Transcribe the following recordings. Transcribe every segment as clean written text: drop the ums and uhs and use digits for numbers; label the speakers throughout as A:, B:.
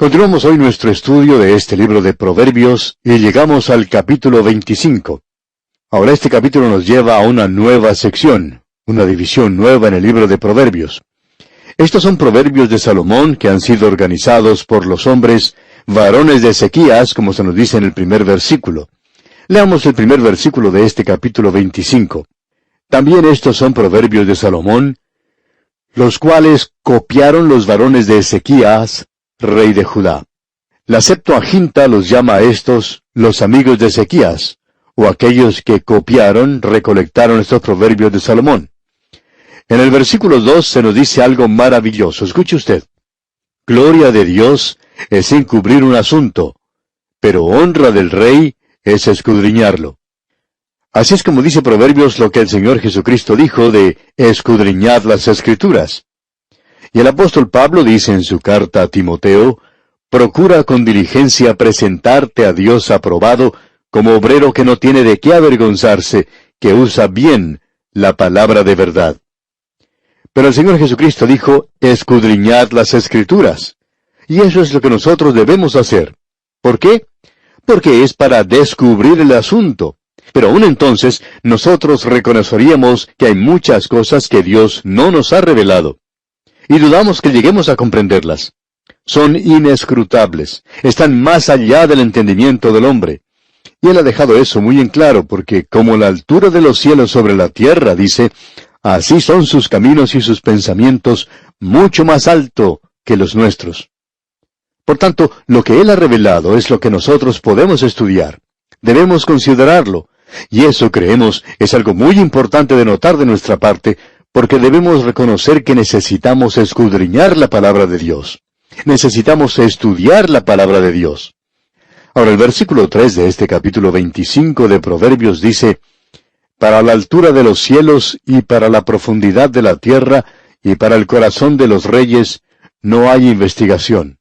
A: Continuamos hoy nuestro estudio de este libro de Proverbios y llegamos al capítulo 25. Ahora este capítulo nos lleva a una nueva sección, una división nueva en el libro de Proverbios. Estos son proverbios de Salomón que han sido organizados por los hombres, varones de Ezequías, como se nos dice en el primer versículo. Leamos el primer versículo de este capítulo 25. También estos son proverbios de Salomón, los cuales copiaron los varones de Ezequías, rey de Judá. La Septuaginta los llama a estos los amigos de Ezequías, o aquellos que copiaron, recolectaron estos proverbios de Salomón. En el versículo 2 se nos dice algo maravilloso. Escuche usted. Gloria de Dios es encubrir un asunto, pero honra del rey es escudriñarlo. Así es como dice Proverbios lo que el Señor Jesucristo dijo de escudriñar las Escrituras. Y el apóstol Pablo dice en su carta a Timoteo, procura con diligencia presentarte a Dios aprobado, como obrero que no tiene de qué avergonzarse, que usa bien la palabra de verdad. Pero el Señor Jesucristo dijo, escudriñad las Escrituras. Y eso es lo que nosotros debemos hacer. ¿Por qué? Porque es para descubrir el asunto. Pero aún entonces, nosotros reconoceríamos que hay muchas cosas que Dios no nos ha revelado. Y dudamos que lleguemos a comprenderlas. Son inescrutables, están más allá del entendimiento del hombre. Y Él ha dejado eso muy en claro, porque como la altura de los cielos sobre la tierra, dice, así son sus caminos y sus pensamientos mucho más alto que los nuestros. Por tanto, lo que Él ha revelado es lo que nosotros podemos estudiar. Debemos considerarlo. Y eso, creemos, es algo muy importante de notar de nuestra parte, porque debemos reconocer que necesitamos escudriñar la palabra de Dios. Necesitamos estudiar la palabra de Dios. Ahora, el versículo 3 de este capítulo 25 de Proverbios dice, para la altura de los cielos y para la profundidad de la tierra y para el corazón de los reyes no hay investigación.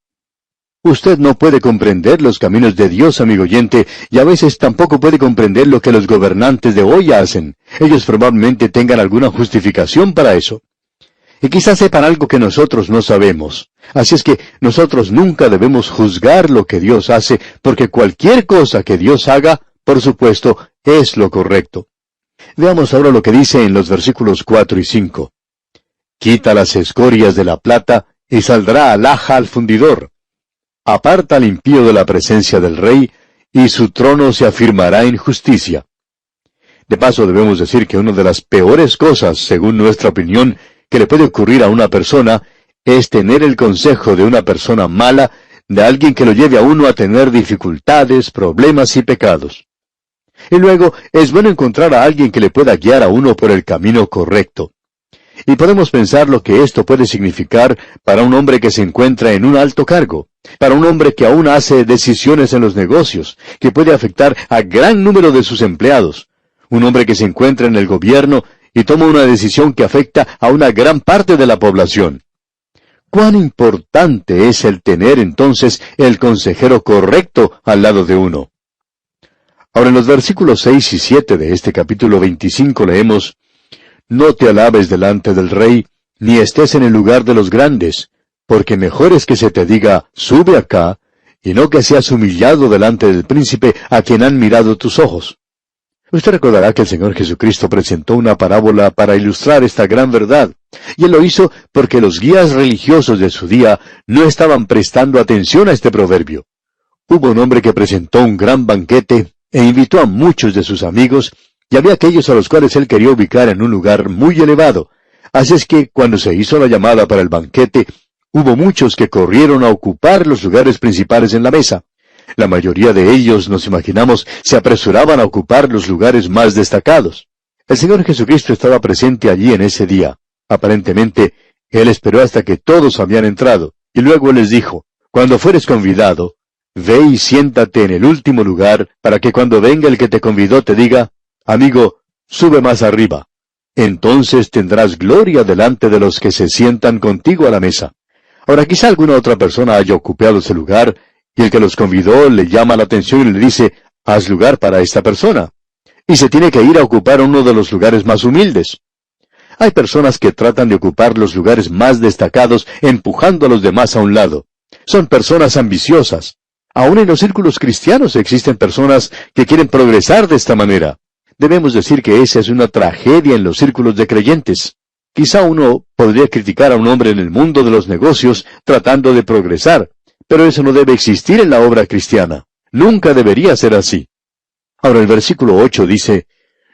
A: Usted no puede comprender los caminos de Dios, amigo oyente, y a veces tampoco puede comprender lo que los gobernantes de hoy hacen. Ellos probablemente tengan alguna justificación para eso. Y quizás sepan algo que nosotros no sabemos. Así es que nosotros nunca debemos juzgar lo que Dios hace, porque cualquier cosa que Dios haga, por supuesto, es lo correcto. Veamos ahora lo que dice en los versículos 4 y 5. Quita las escorias de la plata, y saldrá alhaja al fundidor. Aparta al impío de la presencia del rey, y su trono se afirmará en justicia. De paso, debemos decir que una de las peores cosas, según nuestra opinión, que le puede ocurrir a una persona, es tener el consejo de una persona mala, de alguien que lo lleve a uno a tener dificultades, problemas y pecados. Y luego, es bueno encontrar a alguien que le pueda guiar a uno por el camino correcto. Y podemos pensar lo que esto puede significar para un hombre que se encuentra en un alto cargo, para un hombre que aún hace decisiones en los negocios, que puede afectar a gran número de sus empleados, un hombre que se encuentra en el gobierno y toma una decisión que afecta a una gran parte de la población. ¿Cuán importante es el tener entonces el consejero correcto al lado de uno? Ahora en los versículos 6 y 7 de este capítulo 25 leemos, no te alabes delante del rey, ni estés en el lugar de los grandes, porque mejor es que se te diga, sube acá, y no que seas humillado delante del príncipe a quien han mirado tus ojos. Usted recordará que el Señor Jesucristo presentó una parábola para ilustrar esta gran verdad, y Él lo hizo porque los guías religiosos de su día no estaban prestando atención a este proverbio. Hubo un hombre que presentó un gran banquete e invitó a muchos de sus amigos, y había aquellos a los cuales él quería ubicar en un lugar muy elevado. Así es que, cuando se hizo la llamada para el banquete, hubo muchos que corrieron a ocupar los lugares principales en la mesa. La mayoría de ellos, nos imaginamos, se apresuraban a ocupar los lugares más destacados. El Señor Jesucristo estaba presente allí en ese día. Aparentemente, Él esperó hasta que todos habían entrado, y luego les dijo, cuando fueres convidado, ve y siéntate en el último lugar, para que cuando venga el que te convidó te diga, amigo, sube más arriba. Entonces tendrás gloria delante de los que se sientan contigo a la mesa. Ahora quizá alguna otra persona haya ocupado ese lugar, y el que los convidó le llama la atención y le dice, haz lugar para esta persona. Y se tiene que ir a ocupar uno de los lugares más humildes. Hay personas que tratan de ocupar los lugares más destacados, empujando a los demás a un lado. Son personas ambiciosas. Aún en los círculos cristianos existen personas que quieren progresar de esta manera. Debemos decir que esa es una tragedia en los círculos de creyentes. Quizá uno podría criticar a un hombre en el mundo de los negocios tratando de progresar, pero eso no debe existir en la obra cristiana. Nunca debería ser así. Ahora el versículo 8 dice,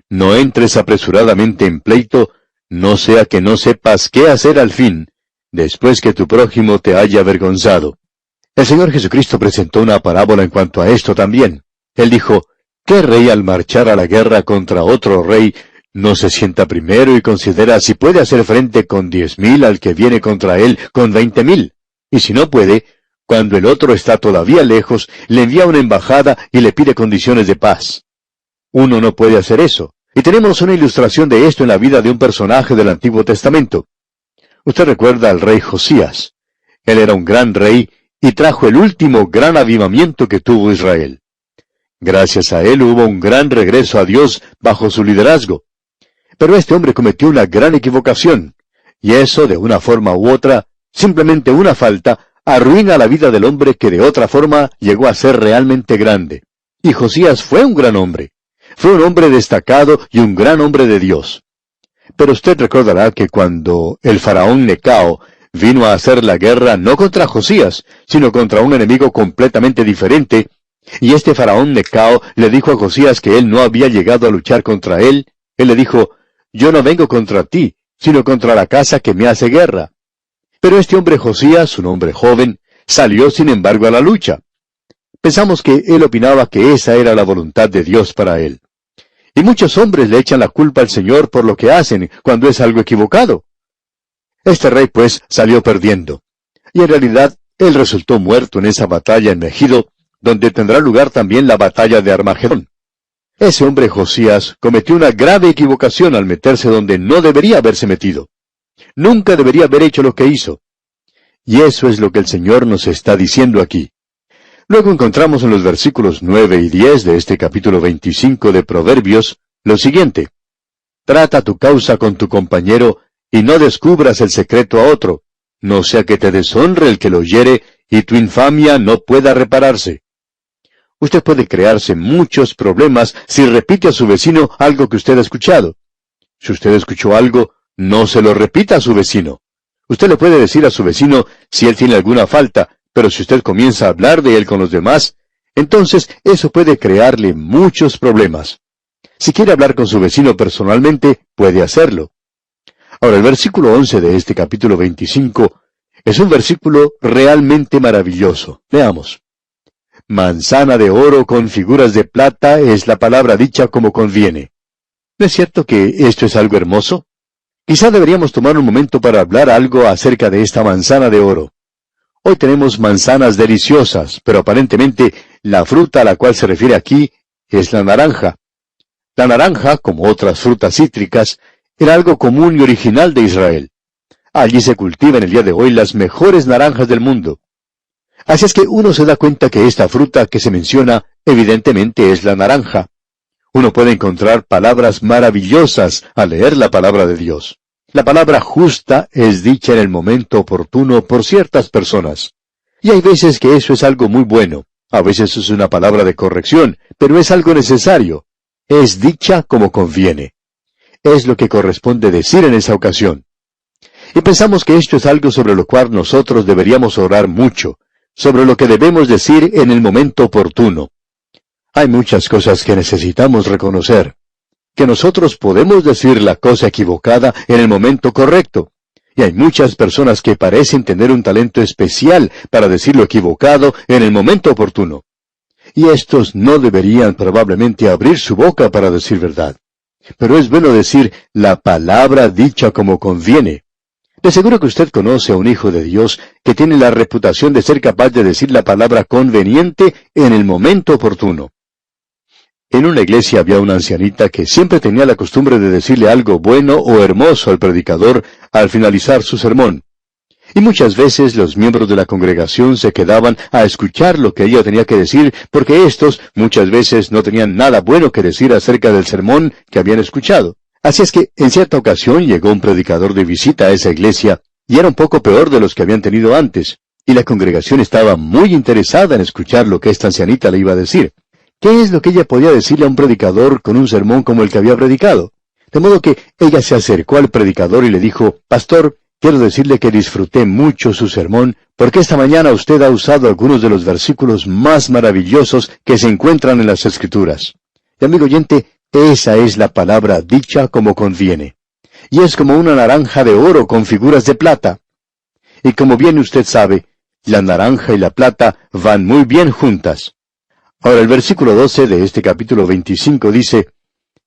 A: «No entres apresuradamente en pleito, no sea que no sepas qué hacer al fin, después que tu prójimo te haya avergonzado». El Señor Jesucristo presentó una parábola en cuanto a esto también. Él dijo, «¿Qué rey al marchar a la guerra contra otro rey no se sienta primero y considera si puede hacer frente con 10,000 al que viene contra él con 20,000? Y si no puede, cuando el otro está todavía lejos, le envía una embajada y le pide condiciones de paz». Uno no puede hacer eso. Y tenemos una ilustración de esto en la vida de un personaje del Antiguo Testamento. Usted recuerda al rey Josías. Él era un gran rey y trajo el último gran avivamiento que tuvo Israel. Gracias a él hubo un gran regreso a Dios bajo su liderazgo. Pero este hombre cometió una gran equivocación, y eso, de una forma u otra, simplemente una falta, arruina la vida del hombre que de otra forma llegó a ser realmente grande. Y Josías fue un gran hombre. Fue un hombre destacado y un gran hombre de Dios. Pero usted recordará que cuando el faraón Necao vino a hacer la guerra no contra Josías, sino contra un enemigo completamente diferente, y este faraón Necao le dijo a Josías que él no había llegado a luchar contra él, él le dijo, «Yo no vengo contra ti, sino contra la casa que me hace guerra». Pero este hombre Josías, un hombre joven, salió sin embargo a la lucha. Pensamos que él opinaba que esa era la voluntad de Dios para él. Y muchos hombres le echan la culpa al Señor por lo que hacen cuando es algo equivocado. Este rey, pues, salió perdiendo. Y en realidad, él resultó muerto en esa batalla en Megido, donde tendrá lugar también la batalla de Armagedón. Ese hombre Josías cometió una grave equivocación al meterse donde no debería haberse metido. Nunca debería haber hecho lo que hizo. Y eso es lo que el Señor nos está diciendo aquí. Luego encontramos en los versículos 9 y 10 de este capítulo 25 de Proverbios lo siguiente. «Trata tu causa con tu compañero, y no descubras el secreto a otro, no sea que te deshonre el que lo oyere, y tu infamia no pueda repararse». Usted puede crearse muchos problemas si repite a su vecino algo que usted ha escuchado. Si usted escuchó algo, no se lo repita a su vecino. Usted le puede decir a su vecino si él tiene alguna falta, pero si usted comienza a hablar de él con los demás, entonces eso puede crearle muchos problemas. Si quiere hablar con su vecino personalmente, puede hacerlo. Ahora, el versículo 11 de este capítulo 25 es un versículo realmente maravilloso. Veamos. «Manzana de oro con figuras de plata es la palabra dicha como conviene». ¿No es cierto que esto es algo hermoso? Quizá deberíamos tomar un momento para hablar algo acerca de esta manzana de oro. Hoy tenemos manzanas deliciosas, pero aparentemente la fruta a la cual se refiere aquí es la naranja. La naranja, como otras frutas cítricas, era algo común y original de Israel. Allí se cultivan el día de hoy las mejores naranjas del mundo. Así es que uno se da cuenta que esta fruta que se menciona evidentemente es la naranja. Uno puede encontrar palabras maravillosas al leer la palabra de Dios. La palabra justa es dicha en el momento oportuno por ciertas personas. Y hay veces que eso es algo muy bueno. A veces es una palabra de corrección, pero es algo necesario. Es dicha como conviene. Es lo que corresponde decir en esa ocasión. Y pensamos que esto es algo sobre lo cual nosotros deberíamos orar mucho, sobre lo que debemos decir en el momento oportuno. Hay muchas cosas que necesitamos reconocer. Que nosotros podemos decir la cosa equivocada en el momento correcto. Y hay muchas personas que parecen tener un talento especial para decir lo equivocado en el momento oportuno. Y estos no deberían probablemente abrir su boca para decir verdad. Pero es bueno decir la palabra dicha como conviene. De seguro que usted conoce a un hijo de Dios que tiene la reputación de ser capaz de decir la palabra conveniente en el momento oportuno. En una iglesia había una ancianita que siempre tenía la costumbre de decirle algo bueno o hermoso al predicador al finalizar su sermón. Y muchas veces los miembros de la congregación se quedaban a escuchar lo que ella tenía que decir, porque éstos muchas veces no tenían nada bueno que decir acerca del sermón que habían escuchado. Así es que en cierta ocasión llegó un predicador de visita a esa iglesia, y era un poco peor de los que habían tenido antes. y la congregación estaba muy interesada en escuchar lo que esta ancianita le iba a decir. ¿Qué es lo que ella podía decirle a un predicador con un sermón como el que había predicado? De modo que ella se acercó al predicador y le dijo, «Pastor, quiero decirle que disfruté mucho su sermón, porque esta mañana usted ha usado algunos de los versículos más maravillosos que se encuentran en las Escrituras». Y amigo oyente, esa es la palabra dicha como conviene. Y es como una naranja de oro con figuras de plata. Y como bien usted sabe, la naranja y la plata van muy bien juntas. Ahora el versículo 12 de este capítulo 25 dice,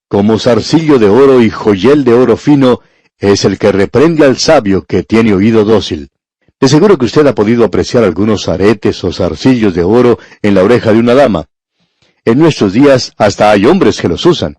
A: «Como zarcillo de oro y joyel de oro fino es el que reprende al sabio que tiene oído dócil». De seguro que usted ha podido apreciar algunos aretes o zarcillos de oro en la oreja de una dama. En nuestros días hasta hay hombres que los usan,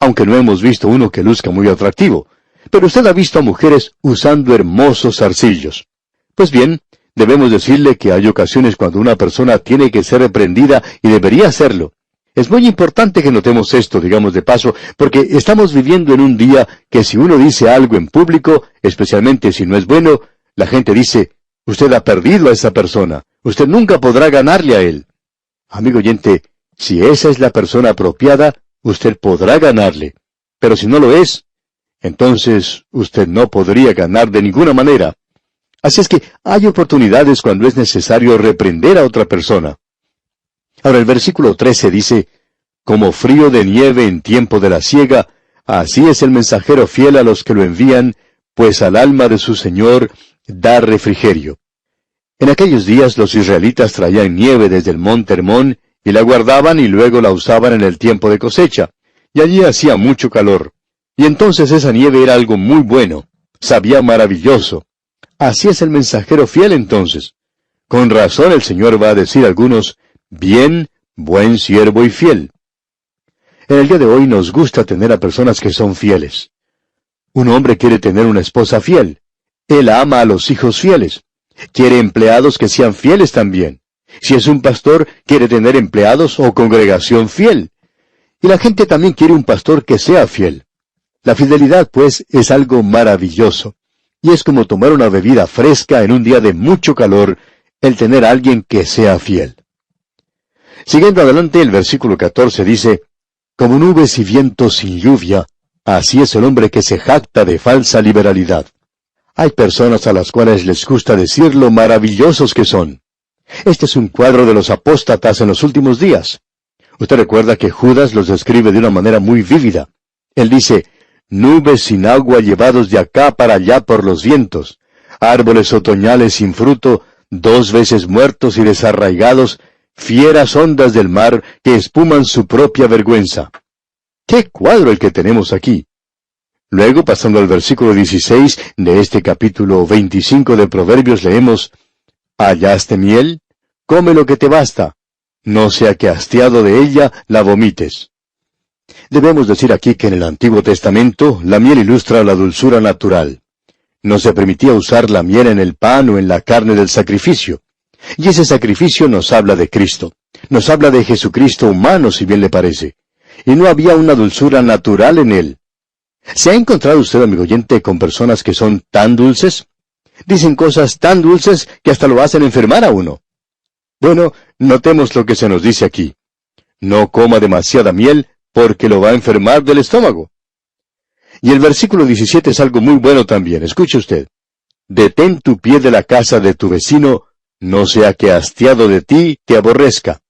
A: aunque no hemos visto uno que luzca muy atractivo. Pero usted ha visto a mujeres usando hermosos zarcillos. Pues bien, debemos decirle que hay ocasiones cuando una persona tiene que ser reprendida y debería hacerlo. Es muy importante que notemos esto, digamos de paso, porque estamos viviendo en un día que si uno dice algo en público, especialmente si no es bueno, la gente dice, «Usted ha perdido a esa persona, usted nunca podrá ganarle a él». Amigo oyente, si esa es la persona apropiada, usted podrá ganarle. Pero si no lo es, entonces usted no podría ganar de ninguna manera. Así es que hay oportunidades cuando es necesario reprender a otra persona. Ahora el versículo 13 dice, «Como frío de nieve en tiempo de la siega, así es el mensajero fiel a los que lo envían, pues al alma de su Señor da refrigerio». En aquellos días los israelitas traían nieve desde el monte Hermón, y la guardaban y luego la usaban en el tiempo de cosecha, y allí hacía mucho calor. Y entonces esa nieve era algo muy bueno, sabía maravilloso. Así es el mensajero fiel entonces. Con razón el Señor va a decir a algunos, «Bien, buen siervo y fiel». En el día de hoy nos gusta tener a personas que son fieles. Un hombre quiere tener una esposa fiel. Él ama a los hijos fieles. Quiere empleados que sean fieles también. Si es un pastor, quiere tener empleados o congregación fiel. Y la gente también quiere un pastor que sea fiel. La fidelidad, pues, es algo maravilloso. Y es como tomar una bebida fresca en un día de mucho calor, el tener a alguien que sea fiel. Siguiendo adelante, el versículo 14 dice, «Como nubes y vientos sin lluvia, así es el hombre que se jacta de falsa liberalidad». Hay personas a las cuales les gusta decir lo maravillosos que son. Este es un cuadro de los apóstatas en los últimos días. Usted recuerda que Judas los describe de una manera muy vívida. Él dice, «Nubes sin agua llevados de acá para allá por los vientos, árboles otoñales sin fruto, 2 veces muertos y desarraigados, fieras ondas del mar que espuman su propia vergüenza». ¡Qué cuadro el que tenemos aquí! Luego, pasando al versículo 16 de este capítulo 25 de Proverbios, leemos, «Hallaste miel, come lo que te basta, no sea que hastiado de ella la vomites». Debemos decir aquí que en el Antiguo Testamento la miel ilustra la dulzura natural. No se permitía usar la miel en el pan o en la carne del sacrificio. Y ese sacrificio nos habla de Cristo. Nos habla de Jesucristo humano, si bien le parece. Y no había una dulzura natural en él. ¿Se ha encontrado usted, amigo oyente, con personas que son tan dulces? Dicen cosas tan dulces que hasta lo hacen enfermar a uno. Bueno, notemos lo que se nos dice aquí. No coma demasiada miel, porque lo va a enfermar del estómago. Y el versículo 17 es algo muy bueno también. Escuche usted. Detén tu pie de la casa de tu vecino, no sea que hastiado de ti te aborrezca.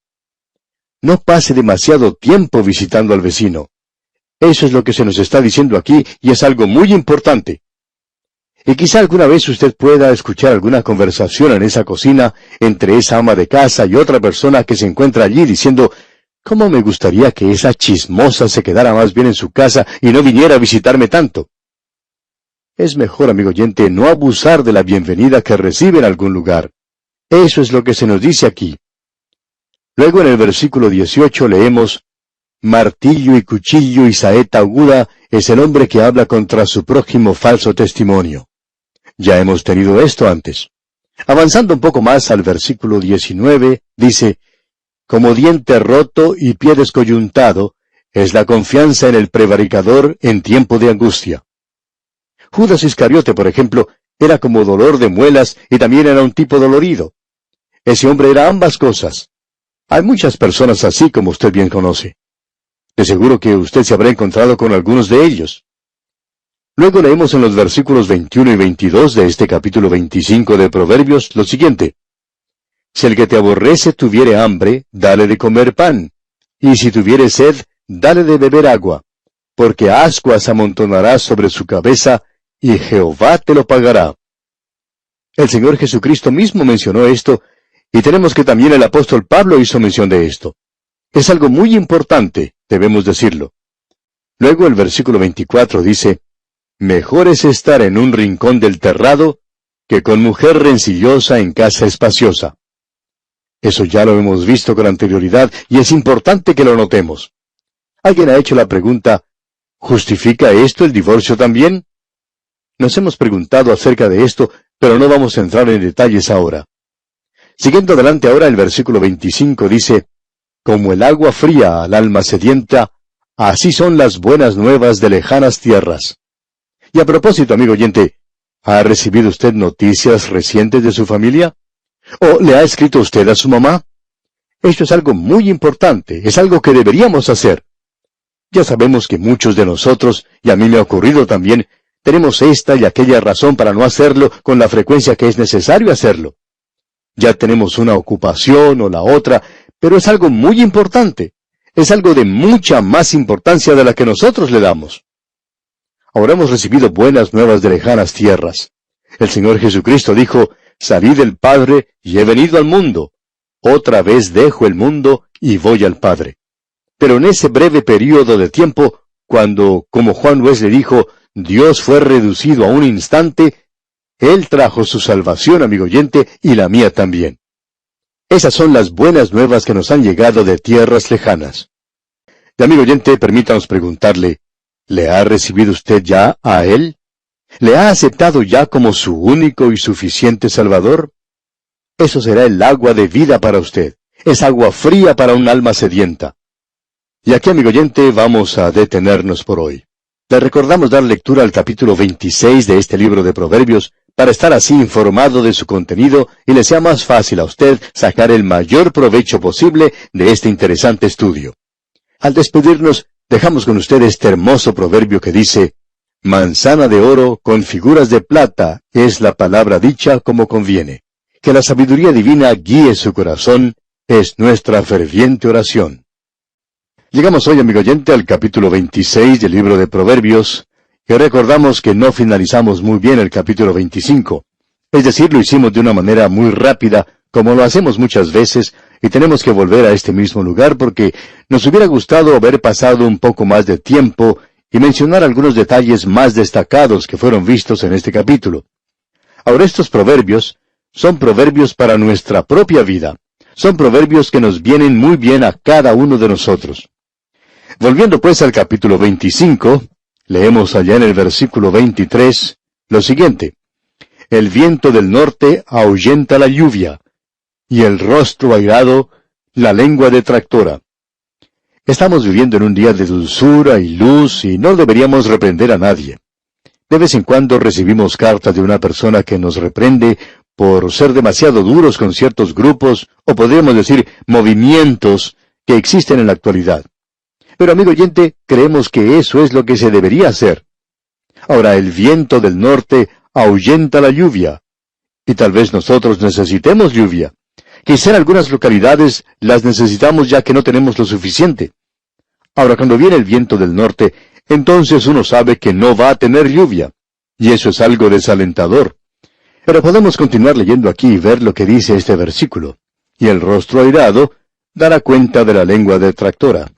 A: No pase demasiado tiempo visitando al vecino. Eso es lo que se nos está diciendo aquí, y es algo muy importante. Y quizá alguna vez usted pueda escuchar alguna conversación en esa cocina entre esa ama de casa y otra persona que se encuentra allí diciendo, «¿Cómo me gustaría que esa chismosa se quedara más bien en su casa y no viniera a visitarme tanto?» Es mejor, amigo oyente, no abusar de la bienvenida que recibe en algún lugar. Eso es lo que se nos dice aquí. Luego en el versículo 18 leemos, «Martillo y cuchillo y saeta aguda es el hombre que habla contra su prójimo falso testimonio». Ya hemos tenido esto antes. Avanzando un poco más al versículo 19, dice, «Como diente roto y pie descoyuntado es la confianza en el prevaricador en tiempo de angustia». Judas Iscariote, por ejemplo, era como dolor de muelas y también era un tipo dolorido. Ese hombre era ambas cosas. Hay muchas personas así como usted bien conoce. De seguro que usted se habrá encontrado con algunos de ellos. Luego leemos en los versículos 21 y 22 de este capítulo 25 de Proverbios lo siguiente. Si el que te aborrece tuviere hambre, dale de comer pan, y si tuviere sed, dale de beber agua, porque ascuas amontonarás sobre su cabeza, y Jehová te lo pagará. El Señor Jesucristo mismo mencionó esto, y tenemos que también el apóstol Pablo hizo mención de esto. Es algo muy importante, debemos decirlo. Luego el versículo 24 dice, mejor es estar en un rincón del terrado, que con mujer rencillosa en casa espaciosa. Eso ya lo hemos visto con anterioridad, y es importante que lo notemos. Alguien ha hecho la pregunta, ¿justifica esto el divorcio también? Nos hemos preguntado acerca de esto, pero no vamos a entrar en detalles ahora. Siguiendo adelante ahora, el versículo 25 dice, como el agua fría al alma sedienta, así son las buenas nuevas de lejanas tierras. Y a propósito, amigo oyente, ¿ha recibido usted noticias recientes de su familia? ¿O le ha escrito usted a su mamá? Esto es algo muy importante, es algo que deberíamos hacer. Ya sabemos que muchos de nosotros, y a mí me ha ocurrido también, tenemos esta y aquella razón para no hacerlo con la frecuencia que es necesario hacerlo. Ya tenemos una ocupación o la otra, pero es algo muy importante. Es algo de mucha más importancia de la que nosotros le damos. Ahora hemos recibido buenas nuevas de lejanas tierras. El Señor Jesucristo dijo, salí del Padre y he venido al mundo. Otra vez dejo el mundo y voy al Padre. Pero en ese breve período de tiempo, cuando, como Juan Wesley dijo, Dios fue reducido a un instante, Él trajo su salvación, amigo oyente, y la mía también. Esas son las buenas nuevas que nos han llegado de tierras lejanas. Y amigo oyente, permítanos preguntarle, ¿le ha recibido usted ya a Él? ¿Le ha aceptado ya como su único y suficiente Salvador? Eso será el agua de vida para usted. Es agua fría para un alma sedienta. Y aquí, amigo oyente, vamos a detenernos por hoy. Le recordamos dar lectura al capítulo 26 de este libro de Proverbios, para estar así informado de su contenido y le sea más fácil a usted sacar el mayor provecho posible de este interesante estudio. Al despedirnos, dejamos con usted este hermoso proverbio que dice, manzana de oro con figuras de plata es la palabra dicha como conviene. Que la sabiduría divina guíe su corazón, es nuestra ferviente oración. Llegamos hoy, amigo oyente, al capítulo 26 del libro de Proverbios, y recordamos que no finalizamos muy bien el capítulo 25. Es decir, lo hicimos de una manera muy rápida, como lo hacemos muchas veces, y tenemos que volver a este mismo lugar porque nos hubiera gustado haber pasado un poco más de tiempo y mencionar algunos detalles más destacados que fueron vistos en este capítulo. Ahora, estos proverbios son proverbios para nuestra propia vida. Son proverbios que nos vienen muy bien a cada uno de nosotros. Volviendo pues al capítulo 25, leemos allá en el versículo 23 lo siguiente. El viento del norte ahuyenta la lluvia, y el rostro airado la lengua detractora. Estamos viviendo en un día de dulzura y luz y no deberíamos reprender a nadie. De vez en cuando recibimos cartas de una persona que nos reprende por ser demasiado duros con ciertos grupos, o podríamos decir movimientos que existen en la actualidad. Pero, amigo oyente, creemos que eso es lo que se debería hacer. Ahora, el viento del norte ahuyenta la lluvia, y tal vez nosotros necesitemos lluvia. Quizá en algunas localidades las necesitamos ya que no tenemos lo suficiente. Ahora, cuando viene el viento del norte, entonces uno sabe que no va a tener lluvia, y eso es algo desalentador. Pero podemos continuar leyendo aquí y ver lo que dice este versículo. Y el rostro airado dará cuenta de la lengua detractora.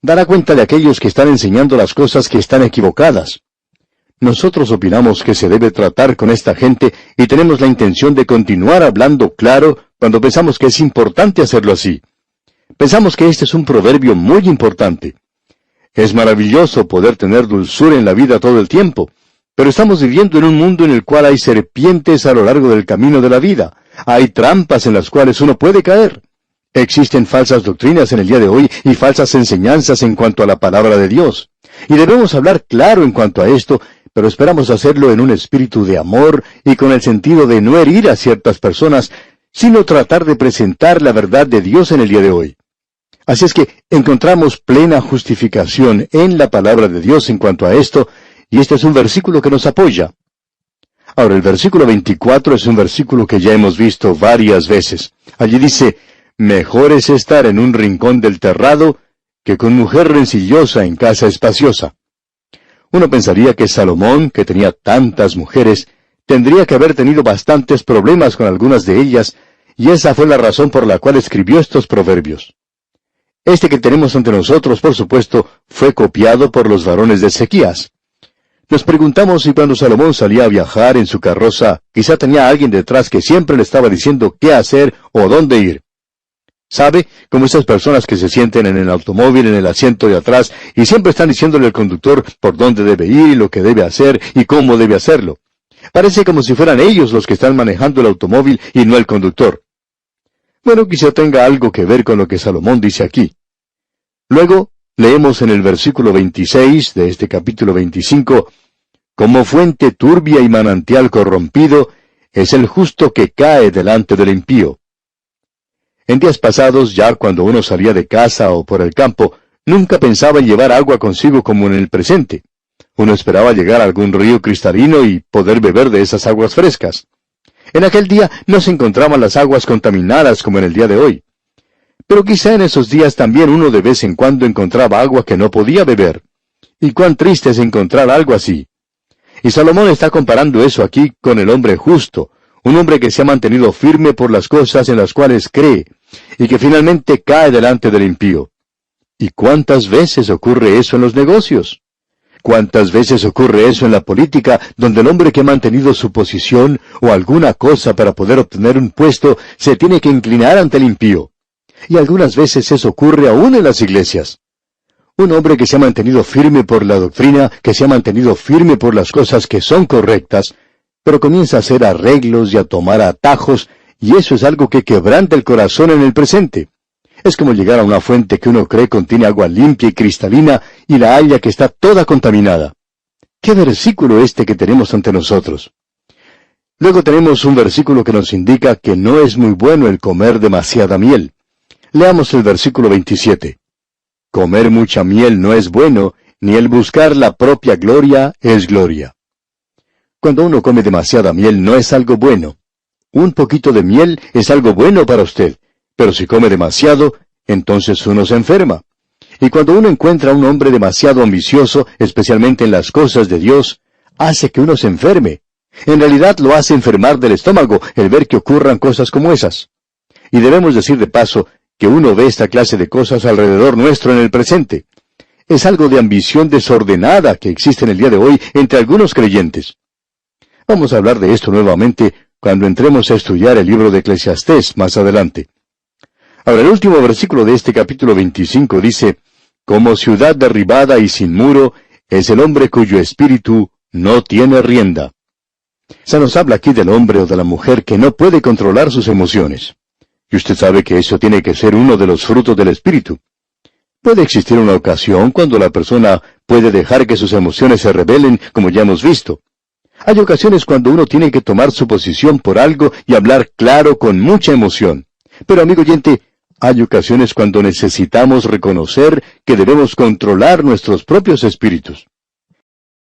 A: Dará cuenta de aquellos que están enseñando las cosas que están equivocadas. Nosotros opinamos que se debe tratar con esta gente y tenemos la intención de continuar hablando claro cuando pensamos que es importante hacerlo así. Pensamos que este es un proverbio muy importante. Es maravilloso poder tener dulzura en la vida todo el tiempo, pero estamos viviendo en un mundo en el cual hay serpientes a lo largo del camino de la vida. Hay trampas en las cuales uno puede caer. Existen falsas doctrinas en el día de hoy y falsas enseñanzas en cuanto a la palabra de Dios. Y debemos hablar claro en cuanto a esto, pero esperamos hacerlo en un espíritu de amor y con el sentido de no herir a ciertas personas, sino tratar de presentar la verdad de Dios en el día de hoy. Así es que encontramos plena justificación en la palabra de Dios en cuanto a esto, y este es un versículo que nos apoya. Ahora, el versículo 24 es un versículo que ya hemos visto varias veces. Allí dice, mejor es estar en un rincón del terrado que con mujer rencillosa en casa espaciosa. Uno pensaría que Salomón, que tenía tantas mujeres, tendría que haber tenido bastantes problemas con algunas de ellas, y esa fue la razón por la cual escribió estos proverbios. Este que tenemos ante nosotros, por supuesto, fue copiado por los varones de Ezequías. Nos preguntamos si cuando Salomón salía a viajar en su carroza, quizá tenía alguien detrás que siempre le estaba diciendo qué hacer o dónde ir. ¿Sabe? Como esas personas que se sienten en el automóvil en el asiento de atrás y siempre están diciéndole al conductor por dónde debe ir y lo que debe hacer y cómo debe hacerlo. Parece como si fueran ellos los que están manejando el automóvil y no el conductor. Bueno, quizá tenga algo que ver con lo que Salomón dice aquí. Luego, leemos en el versículo 26 de este capítulo 25, como fuente turbia y manantial corrompido, es el justo que cae delante del impío. En días pasados, ya cuando uno salía de casa o por el campo, nunca pensaba en llevar agua consigo como en el presente. Uno esperaba llegar a algún río cristalino y poder beber de esas aguas frescas. En aquel día no se encontraban las aguas contaminadas como en el día de hoy. Pero quizá en esos días también uno de vez en cuando encontraba agua que no podía beber. Y cuán triste es encontrar algo así. Y Salomón está comparando eso aquí con el hombre justo, un hombre que se ha mantenido firme por las cosas en las cuales cree, y que finalmente cae delante del impío. ¿Y cuántas veces ocurre eso en los negocios? ¿Cuántas veces ocurre eso en la política, donde el hombre que ha mantenido su posición o alguna cosa para poder obtener un puesto se tiene que inclinar ante el impío? Y algunas veces eso ocurre aún en las iglesias. Un hombre que se ha mantenido firme por la doctrina, que se ha mantenido firme por las cosas que son correctas, pero comienza a hacer arreglos y a tomar atajos, y eso es algo que quebranta el corazón en el presente. Es como llegar a una fuente que uno cree contiene agua limpia y cristalina, y la halla que está toda contaminada. ¿Qué versículo este que tenemos ante nosotros? Luego tenemos un versículo que nos indica que no es muy bueno el comer demasiada miel. Leamos el versículo 27. Comer mucha miel no es bueno, ni el buscar la propia gloria es gloria. Cuando uno come demasiada miel no es algo bueno. Un poquito de miel es algo bueno para usted, pero si come demasiado, entonces uno se enferma. Y cuando uno encuentra a un hombre demasiado ambicioso, especialmente en las cosas de Dios, hace que uno se enferme. En realidad lo hace enfermar del estómago el ver que ocurran cosas como esas. Y debemos decir de paso que uno ve esta clase de cosas alrededor nuestro en el presente. Es algo de ambición desordenada que existe en el día de hoy entre algunos creyentes. Vamos a hablar de esto nuevamente cuando entremos a estudiar el libro de Eclesiastés más adelante. Ahora, el último versículo de este capítulo 25 dice, como ciudad derribada y sin muro, es el hombre cuyo espíritu no tiene rienda. Se nos habla aquí del hombre o de la mujer que no puede controlar sus emociones. Y usted sabe que eso tiene que ser uno de los frutos del espíritu. Puede existir una ocasión cuando la persona puede dejar que sus emociones se rebelen, como ya hemos visto. Hay ocasiones cuando uno tiene que tomar su posición por algo y hablar claro con mucha emoción. Pero, amigo oyente, hay ocasiones cuando necesitamos reconocer que debemos controlar nuestros propios espíritus.